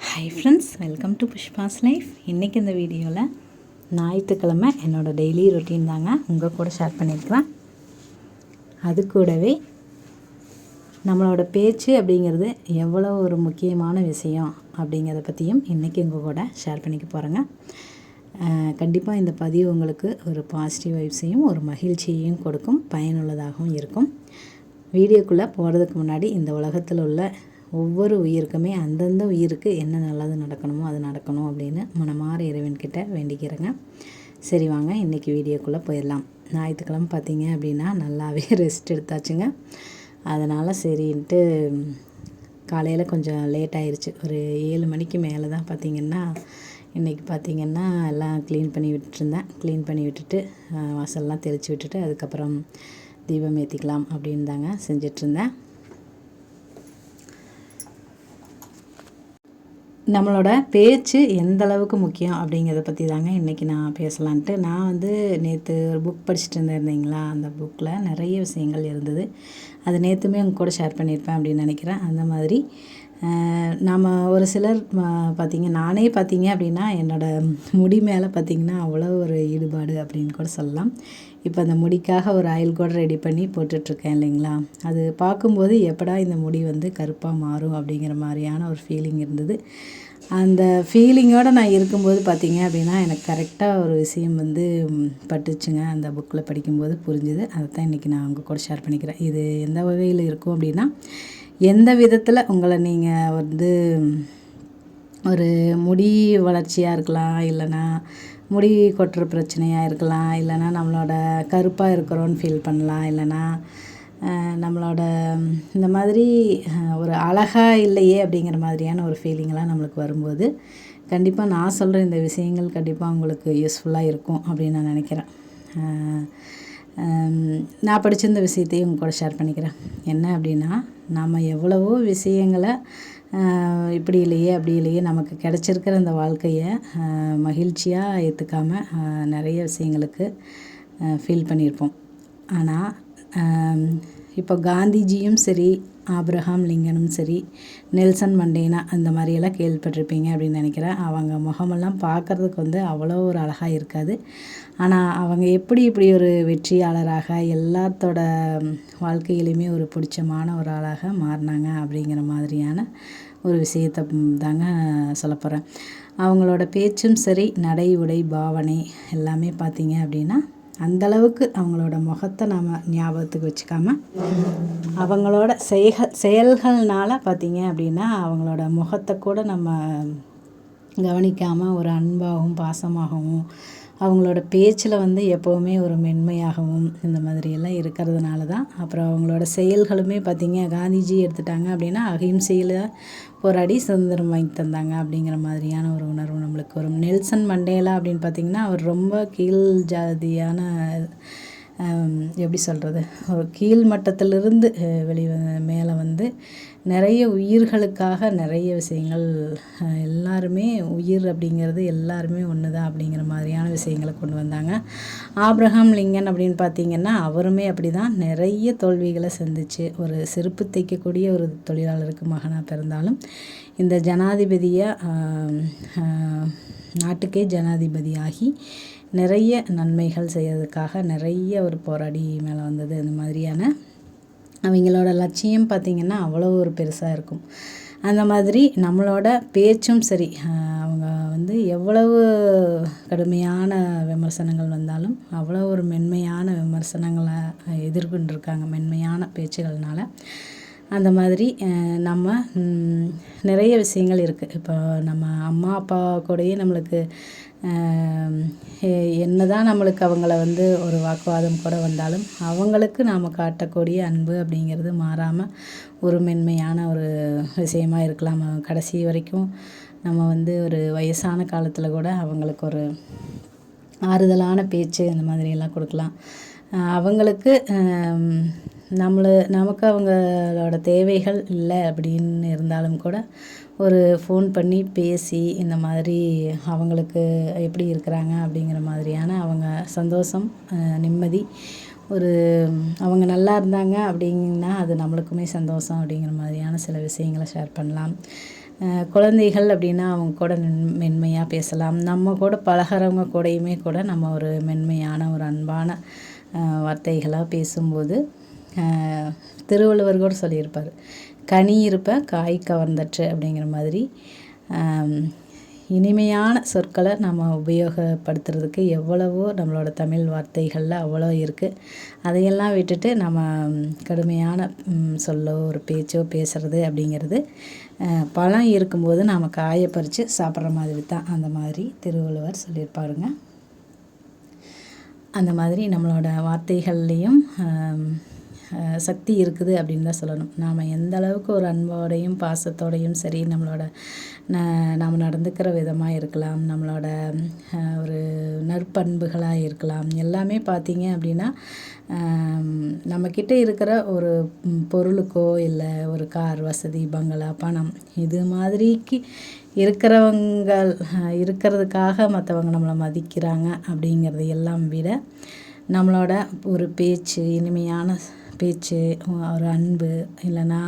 Hi friends, welcome to Pushpa's life. இன்றைக்கி இந்த வீடியோவில் ஞாயிற்றுக்கிழமை என்னோடய டெய்லி ரொட்டீன் தாங்க உங்கள் கூட ஷேர் பண்ணியிருக்கிறேன். அது கூடவே நம்மளோட பேச்சு அப்படிங்கிறது எவ்வளோ ஒரு முக்கியமான விஷயம் அப்படிங்கிறத பற்றியும் இன்றைக்கி உங்கள் கூட ஷேர் பண்ணிக்க போகிறேங்க. கண்டிப்பாக இந்த பதிவு உங்களுக்கு ஒரு பாசிட்டிவ் வைப்ஸையும் ஒரு மகிழ்ச்சியையும் கொடுக்கும், பயனுள்ளதாகவும் இருக்கும். வீடியோக்குள்ளே போகிறதுக்கு முன்னாடி இந்த உலகத்தில் உள்ள ஒவ்வொரு உயிருக்குமே அந்தந்த உயிருக்கு என்ன நல்லது நடக்கணுமோ அது நடக்கணும் அப்படின்னு மனமாற இறைவன்கிட்ட வேண்டிக்கிறேங்க. சரி வாங்க இன்றைக்கி வீடியோக்குள்ளே போயிடலாம். ஞாயிற்றுக்கிழமை பார்த்தீங்க அப்படின்னா நல்லாவே ரெஸ்ட் எடுத்தாச்சுங்க. அதனால் சரின்ட்டு காலையில் கொஞ்சம் லேட் ஆயிடுச்சு. ஒரு 7 மணிக்கு மேலே தான் பார்த்திங்கன்னா இன்றைக்கி பார்த்திங்கன்னா எல்லாம் க்ளீன் பண்ணி விட்டுருந்தேன். க்ளீன் பண்ணி விட்டுட்டு வாசல்லாம் தெளித்து விட்டுட்டு அதுக்கப்புறம் தீபம் ஏற்றிக்கலாம் அப்படின்னு தாங்க செஞ்சிட்ருந்தேன். நம்மளோட பேச்சு எந்த அளவுக்கு முக்கியம் அப்படிங்கிறத பற்றி தாங்க இன்றைக்கி நான் பேசலான்ட்டு. நான் நேற்று ஒரு புக் படிச்சுட்டு இருந்தேங்களா, அந்த புக்கில் நிறைய விஷயங்கள் இருந்தது. அது நேற்றுமே உங்க கூட ஷேர் பண்ணியிருப்பேன் அப்படின்னு நினைக்கிறேன். அந்த மாதிரி நாம் ஒரு சிலர் நானே பார்த்தீங்க அப்படின்னா என்னோடய முடி மேலே பார்த்திங்கன்னா அவ்வளோ ஒரு ஈடுபாடு அப்படின்னு கூட சொல்லலாம். இப்போ அந்த முடிக்காக ஒரு ஆயில் கூட ரெடி பண்ணி போட்டுட்ருக்கேன் இல்லைங்களா. அது பார்க்கும்போது எப்படா இந்த முடி கருப்பாக மாறும் அப்படிங்கிற மாதிரியான ஒரு ஃபீலிங் இருந்தது. அந்த ஃபீலிங்கோடு நான் இருக்கும்போது பார்த்திங்க அப்படின்னா எனக்கு கரெக்டாக ஒரு விஷயம் பட்டுச்சுங்க. அந்த புக்கில் படிக்கும்போது புரிஞ்சுது. அதை தான் இன்றைக்கி நான் உங்கள் கூட ஷேர் பண்ணிக்கிறேன். இது எந்த வகையில் இருக்கும் அப்படின்னா, எந்த விதத்தில் உங்களை நீங்கள் ஒரு முடி வளர்ச்சியாக இருக்கலாம், இல்லைனா முடி கொட்டுற பிரச்சனையாக இருக்கலாம், இல்லைனா நம்மளோட கருப்பாக இருக்கிறோன்னு ஃபீல் பண்ணலாம், இல்லைனா நம்மளோட இந்த மாதிரி ஒரு அழகாக இல்லையே அப்படிங்கிற மாதிரியான ஒரு ஃபீலிங்கெலாம் நம்மளுக்கு வரும்போது கண்டிப்பாக நான் சொல்கிற இந்த விஷயங்கள் கண்டிப்பாக உங்களுக்கு யூஸ்ஃபுல்லாக இருக்கும் அப்படின்னு நான் நினைக்கிறேன். நான் படித்த இந்த விஷயத்தையும் உங்க கூட ஷேர் பண்ணிக்கிறேன். என்ன அப்படின்னா, நாம் எவ்வளவோ விஷயங்களை இப்படி இல்லையே அப்படி இல்லையே நமக்கு கிடச்சிருக்கிற இந்த வாழ்க்கையை மகிழ்ச்சியாக ஏற்றுக்காமல் நிறைய விஷயங்களுக்கு ஃபீல் பண்ணியிருப்போம். ஆனால் இப்போ காந்திஜியும் சரி, ஆப்ரஹாம் லிங்கனும் சரி, நெல்சன் மண்டேலா அந்த மாதிரியெல்லாம் கேள்விப்பட்டிருப்பீங்க அப்படின்னு நினைக்கிறேன். அவங்க முகமெல்லாம் பார்க்குறதுக்கு அவ்வளோ ஒரு அழகாக இருக்காது. ஆனால் அவங்க எப்படி இப்படி ஒரு வெற்றியாளராக எல்லாத்தோட வாழ்க்கையிலையுமே ஒரு பிடிச்சமான ஒரு ஆளாக மாறினாங்க அப்படிங்கிற மாதிரியான ஒரு விஷயத்தை தாங்க சொல்ல போகிறேன். அவங்களோட பேச்சும் சரி, நடை உடை பாவனை எல்லாமே பார்த்தீங்க அப்படின்னா அந்தளவுக்கு அவங்களோட முகத்தை நாம் ஞாபகத்துக்கு வச்சுக்காமல் அவங்களோட செயல்கள்னால பார்த்திங்க அப்படின்னா அவங்களோட முகத்தை கூட நம்ம கவனிக்காமல் ஒரு அன்பாகவும் பாசமாகவும் அவங்களோட பேச்சில் எப்போவுமே ஒரு மென்மையாகவும் இந்த மாதிரியெல்லாம் இருக்கிறதுனால தான். அப்புறம் அவங்களோட செயல்களுமே பார்த்திங்க, காந்திஜி எடுத்துட்டாங்க அப்படின்னா அகிம்சையில் போராடி சுதந்திரம் வாங்கி தந்தாங்க அப்படிங்கிற மாதிரியான ஒரு உணர்வு நம்மளுக்கு வரும். நெல்சன் மண்டேலா அப்படின்னு பார்த்திங்கன்னா அவர் ரொம்ப கீழ் ஜாதியான எப்படி சொல்கிறது, ஒரு கீழ் மட்டத்திலிருந்து மேலே நிறைய உயிர்களுக்காக நிறைய விஷயங்கள், எல்லாருமே உயிர் அப்படிங்கிறது எல்லாருமே ஒன்று தான் அப்படிங்கிற மாதிரியான விஷயங்களை கொண்டு வந்தாங்க. ஆப்ரஹாம் லிங்கன் அப்படின்னு பார்த்திங்கன்னா அவருமே அப்படி தான் நிறைய தோல்விகளை சந்திச்சு ஒரு செருப்பு தைக்கக்கூடிய ஒரு தொழிலாளருக்கு மகனாக பிறந்தாலும் இந்த ஜனாதிபதியாக நாட்டுக்கே ஜனாதிபதியாகி நிறைய நன்மைகள் செய்யறதுக்காக நிறைய ஒரு போராடி மேலே வந்தது. இந்த மாதிரியான அவங்களோட லட்சியம் பார்த்திங்கன்னா அவ்வளோ ஒரு பெருசாக இருக்கும். அந்த மாதிரி நம்மளோட பேச்சும் சரி, அவங்க எவ்வளவு கடுமையான விமர்சனங்கள் வந்தாலும் அவ்வளோ ஒரு மென்மையான விமர்சனங்களை எதிர்கொண்டிருக்காங்க மென்மையான பேச்சுகள்னால. அந்த மாதிரி நம்ம நிறைய விஷயங்கள் இருக்குது. இப்போ நம்ம அம்மா அப்பா கூடயே நம்மளுக்கு என்ன தான் நம்மளுக்கு அவங்கள ஒரு வாக்குவாதம் கூட வந்தாலும் அவங்களுக்கு நாம் காட்டக்கூடிய அன்பு அப்படிங்கிறது மாறாமல் ஒரு மென்மையான ஒரு விஷயமாக இருக்கலாம். கடைசி வரைக்கும் நம்ம ஒரு வயசான காலத்தில் கூட அவங்களுக்கு ஒரு ஆறுதலான பேச்சு அந்த மாதிரியெல்லாம் கொடுக்கலாம். அவங்களுக்கு நமக்கு அவங்களோட தேவைகள் இல்லை அப்படின்னு இருந்தாலும் கூட ஒரு ஃபோன் பண்ணி பேசி இந்த மாதிரி அவங்களுக்கு எப்படி இருக்கிறாங்க அப்படிங்கிற மாதிரியான அவங்க சந்தோஷம், நிம்மதி, ஒரு அவங்க நல்லா இருந்தாங்க அப்படின்னா அது நம்மளுக்குமே சந்தோஷம் அப்படிங்கிற மாதிரியான சில விஷயங்களை ஷேர் பண்ணலாம். குழந்தைகள் அப்படின்னா அவங்க கூட மென்மையாக பேசலாம். நம்ம கூட பழகிறவங்க கூடயுமே கூட நம்ம ஒரு மென்மையான ஒரு அன்பான வார்த்தைகளாக பேசும்போது திருவள்ளுவர் கூட சொல்லியிருப்பார், கனி இருப்ப காய் கவர்ந்தற்று அப்படிங்கிற மாதிரி இனிமையான சொற்களை நம்ம உபயோகப்படுத்துறதுக்கு எவ்வளவோ நம்மளோட தமிழ் வார்த்தைகளில் அவ்வளோ இருக்குது. அதையெல்லாம் விட்டுட்டு நம்ம கடுமையான சொல்லோ ஒரு பேச்சோ பேசுகிறது அப்படிங்கிறது பழம் இருக்கும்போது நாம் காயை பறித்து சாப்பிட்ற மாதிரி தான். அந்த மாதிரி திருவள்ளுவர் சொல்லியிருப்பாருங்க. அந்த மாதிரி நம்மளோட வார்த்தைகள்லேயும் சக்தி இருக்குது அப்படின்னு தான் சொல்லணும். நாம் எந்த அளவுக்கு ஒரு அன்போடையும் பாசத்தோடையும் சரி, நம்மளோட நாம் நடந்துக்கிற விதமாக இருக்கலாம், நம்மளோட ஒரு நற்பண்புகளாக இருக்கலாம், எல்லாமே பார்த்திங்க அப்படின்னா நம்மக்கிட்ட இருக்கிற ஒரு பொருளுக்கோ இல்லை ஒரு கார் வசதி, பங்களா, பணம் இது மாதிரிக்கு இருக்கிறதுக்காக மற்றவங்க நம்மளை மதிக்கிறாங்க அப்படிங்கிறது எல்லாம் விட நம்மளோட ஒரு பேச்சு, இனிமையான பேச்சு, ஒரு அன்பு, இல்லைன்னா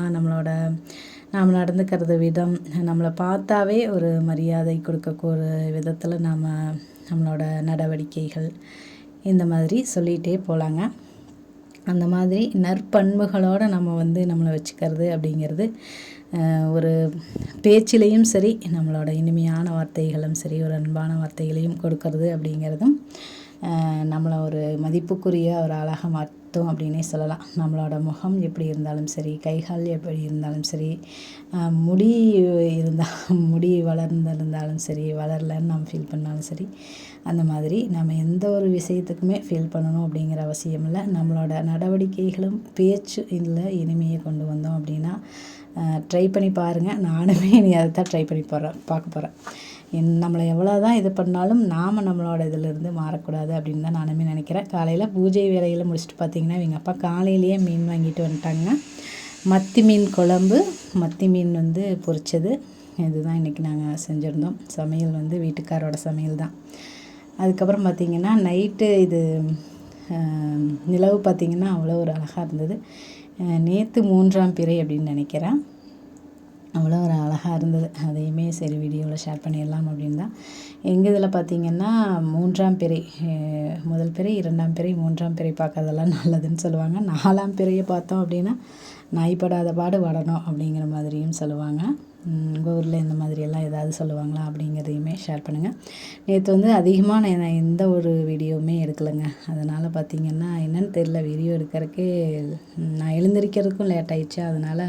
நாம் நடந்துக்கிறது விதம், நம்மளை பார்த்தாவே ஒரு மரியாதை கொடுக்கக்கூடிய விதத்தில் நம்மளோட நடவடிக்கைகள் இந்த மாதிரி சொல்லிகிட்டே போகலாங்க. அந்த மாதிரி நற்பண்புகளோடு நம்மளை வச்சுக்கிறது அப்படிங்கிறது ஒரு பேச்சிலையும் சரி, நம்மளோட இனிமையான வார்த்தைகளும் சரி, ஒரு அன்பான வார்த்தைகளையும் கொடுக்கறது அப்படிங்கிறதும் நம்மளை ஒரு மதிப்புக்குரிய ஒரு அழகாக மாற்றும் அப்படின்னே சொல்லலாம். நம்மளோட முகம் எப்படி இருந்தாலும் சரி, கைகால் எப்படி இருந்தாலும் சரி, முடி வளர்ந்திருந்தாலும் சரி, வளரலன்னு நம்ம ஃபீல் பண்ணாலும் சரி, அந்த மாதிரி நம்ம எந்த ஒரு விஷயத்துக்குமே ஃபீல் பண்ணணும் அப்படிங்கிற அவசியம் இல்லை. நம்மளோட நடவடிக்கைகளும் பேச்சு இதில் இனிமையை கொண்டு வந்தோம் அப்படின்னா ட்ரை பண்ணி பாருங்கள். நானுமே இனி அதை தான் ட்ரை பண்ணி பார்க்க போகிறேன். நம்மளை எவ்வளோ தான் இது பண்ணாலும் நாம் நம்மளோட இதிலேருந்து மாறக்கூடாது அப்படின்னு தான் நானுமே நினைக்கிறேன். காலையில் பூஜை வேலையில் முடிச்சுட்டு பார்த்திங்கன்னா எங்கள் அப்பா காலையிலேயே மீன் வாங்கிட்டு வந்துட்டாங்க. மத்தி மீன் குழம்பு, மத்தி மீன் பொரிச்சது, இதுதான் இன்றைக்கி நாங்கள் செஞ்சுருந்தோம். சமையல் வீட்டுக்காரோட சமையல் தான். அதுக்கப்புறம் பார்த்திங்கன்னா நைட்டு இது நிலவு பார்த்திங்கன்னா அவ்வளோ ஒரு அழகாக இருந்தது. நேற்று 3ஆம் பிறை அப்படின்னு நினைக்கிறேன். அவ்வளோ ஒரு அழகாக இருந்தது. அதையுமே சரி வீடியோவில் ஷேர் பண்ணிடலாம் அப்படின்னு தான். எங்கள் இதில் பார்த்திங்கன்னா 3ஆம் பிறை, முதல் பிறை, 2ஆம் பிறை, 3ஆம் பிறை பார்க்கறதெல்லாம் நல்லதுன்னு சொல்லுவாங்க. 4ஆம் பிறையை பார்த்தோம் அப்படின்னா நாய்ப்படாத பாடு வடணும் அப்படிங்கிற மாதிரியும் சொல்லுவாங்க. உங்கள் ஊரில் இந்த மாதிரியெல்லாம் ஏதாவது சொல்லுவாங்களா அப்படிங்கிறதையுமே ஷேர் பண்ணுங்கள். நேற்று அதிகமாக நான் எந்த ஒரு வீடியோவுமே எடுக்கலைங்க. அதனால் பார்த்திங்கன்னா என்னென்னு தெரியல, வீடியோ எடுக்கிறதுக்கே நான் எழுந்திரிக்கிறதுக்கும் லேட் ஆயிடுச்சு. அதனால்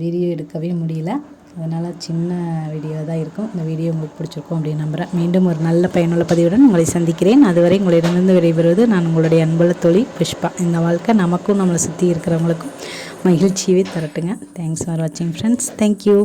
வீடியோ எடுக்கவே முடியல. அதனால் சின்ன வீடியோ தான் இருக்கும். இந்த வீடியோ உங்களுக்கு பிடிச்சிருக்கும் அப்படின்னு நம்புகிறேன். மீண்டும் ஒரு நல்ல பயனுள்ள பதிவுடன் உங்களை சந்திக்கிறேன். அதுவரை உங்களிடமிருந்து விடைபெறுவது நான் உங்களுடைய அன்புள்ள தோழி புஷ்பா. இந்த வாழ்க்கை நமக்கும் நம்மளை சுற்றி இருக்கிறவங்களுக்கும் மகிழ்ச்சியவே தரட்டுங்க. தேங்க்ஸ் ஃபார் வாட்சிங் ஃப்ரெண்ட்ஸ். தேங்க்யூ.